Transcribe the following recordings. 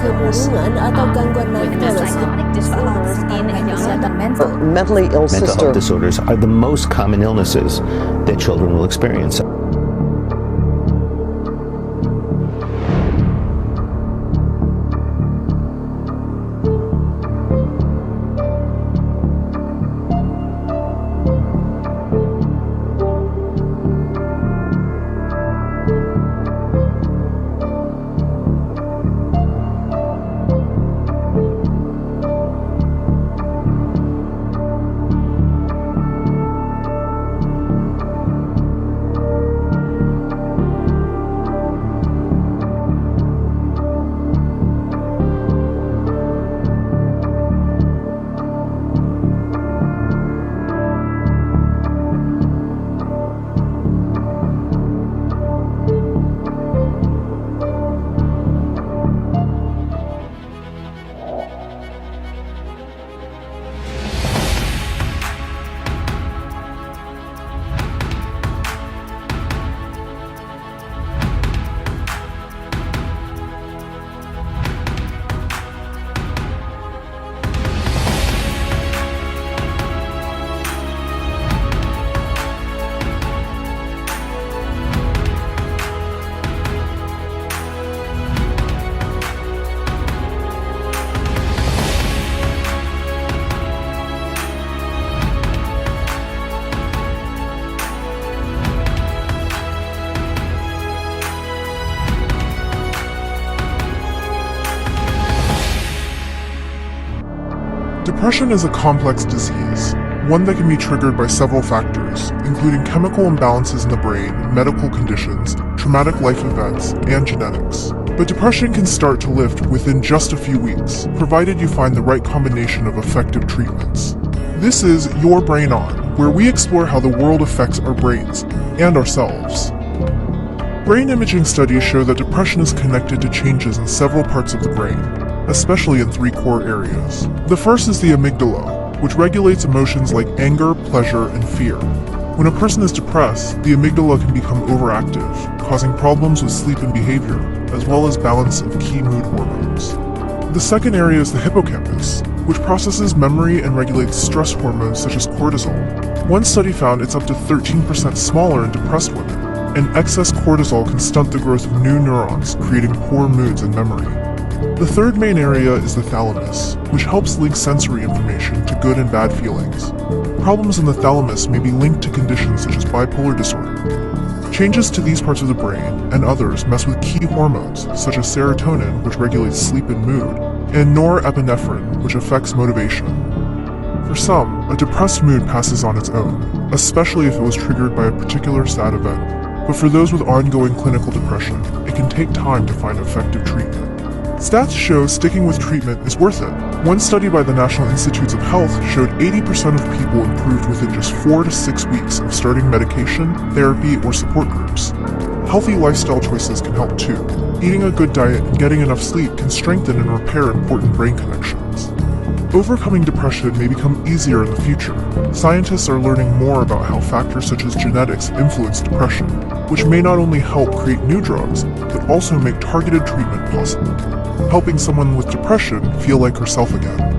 Kemurungan atau gangguan mental Mentally ill Mental sister. health disorders are the most common illnesses that children will experience. Depression is a complex disease, one that can be triggered by several factors, including chemical imbalances in the brain, medical conditions, traumatic life events, and genetics. But depression can start to lift within just a few weeks, provided you find the right combination of effective treatments. This is Your Brain On, where we explore how the world affects our brains and ourselves. Brain imaging studies show that depression is connected to changes in several parts of the brain, especially in three core areas. The first is the amygdala, which regulates emotions like anger, pleasure, and fear. When a person is depressed, the amygdala can become overactive, causing problems with sleep and behavior, as well as balance of key mood hormones. The second area is the hippocampus, which processes memory and regulates stress hormones such as cortisol. One study found it's up to 13% smaller in depressed women, and excess cortisol can stunt the growth of new neurons, creating poor moods and memory. The third main area is the thalamus, which helps link sensory information to good and bad feelings. Problems in the thalamus may be linked to conditions such as bipolar disorder. Changes to these parts of the brain and others mess with key hormones such as serotonin, which regulates sleep and mood, and norepinephrine, which affects motivation. For some, a depressed mood passes on its own, especially if it was triggered by a particular sad event. But for those with ongoing clinical depression, it can take time to find effective treatment. Stats show sticking with treatment is worth it. One study by the National Institutes of Health showed 80% of people improved within just 4 to 6 weeks of starting medication, therapy, or support groups. Healthy lifestyle choices can help too. Eating a good diet and getting enough sleep can strengthen and repair important brain connections. Overcoming depression may become easier in the future. Scientists are learning more about how factors such as genetics influence depression, which may not only help create new drugs, but also make targeted treatment possible, helping someone with depression feel like herself again.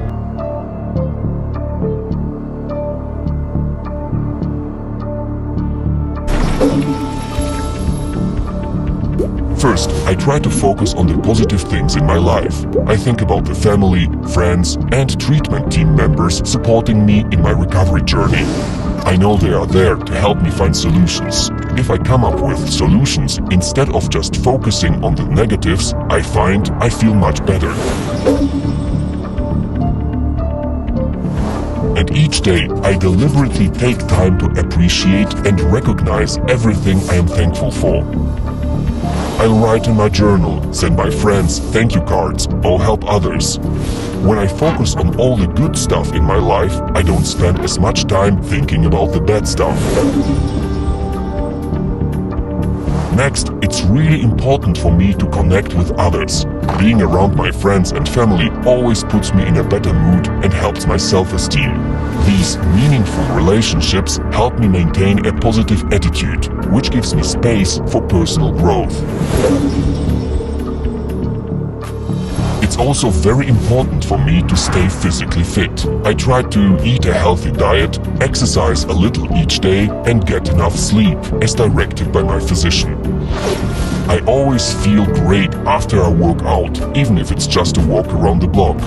First, I try to focus on the positive things in my life. I think about the family, friends, and treatment team members supporting me in my recovery journey. I know they are there to help me find solutions. If I come up with solutions instead of just focusing on the negatives, I find I feel much better. And each day, I deliberately take time to appreciate and recognize everything I am thankful for. I'll write in my journal, send my friends thank you cards, or help others. When I focus on all the good stuff in my life, I don't spend as much time thinking about the bad stuff. Next, it's really important for me to connect with others. Being around my friends and family always puts me in a better mood and helps my self-esteem. These meaningful relationships help me maintain a positive attitude, which gives me space for personal growth. It's also very important for me to stay physically fit. I try to eat a healthy diet, exercise a little each day, and get enough sleep, as directed by my physician. I always feel great after I work out, even if it's just a walk around the block.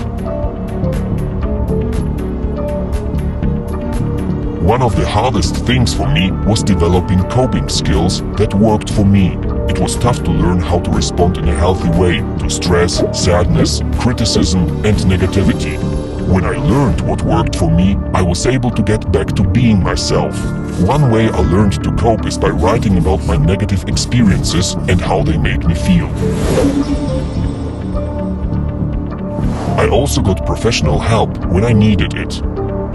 One of the hardest things for me was developing coping skills that worked for me. It was tough to learn how to respond in a healthy way to stress, sadness, criticism, and negativity. When I learned what worked for me, I was able to get back to being myself. One way I learned to cope is by writing about my negative experiences and how they made me feel. I also got professional help when I needed it.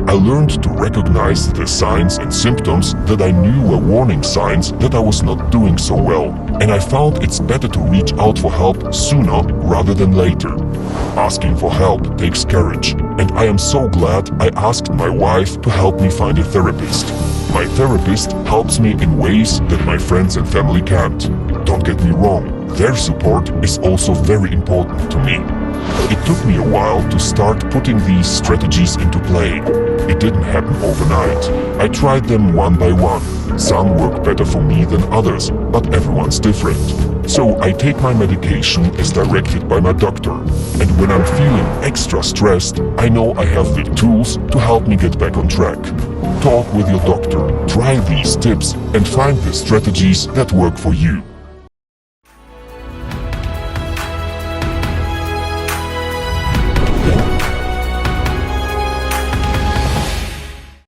I learned to recognize the signs and symptoms that I knew were warning signs that I was not doing so well, and I found it's better to reach out for help sooner rather than later. Asking for help takes courage, and I am so glad I asked my wife to help me find a therapist. My therapist helps me in ways that my friends and family can't. Don't get me wrong, their support is also very important to me. It took me a while to start putting these strategies into play. It didn't happen overnight. I tried them one by one. Some work better for me than others, but everyone's different. So I take my medication as directed by my doctor. And when I'm feeling extra stressed, I know I have the tools to help me get back on track. Talk with your doctor, try these tips, and find the strategies that work for you.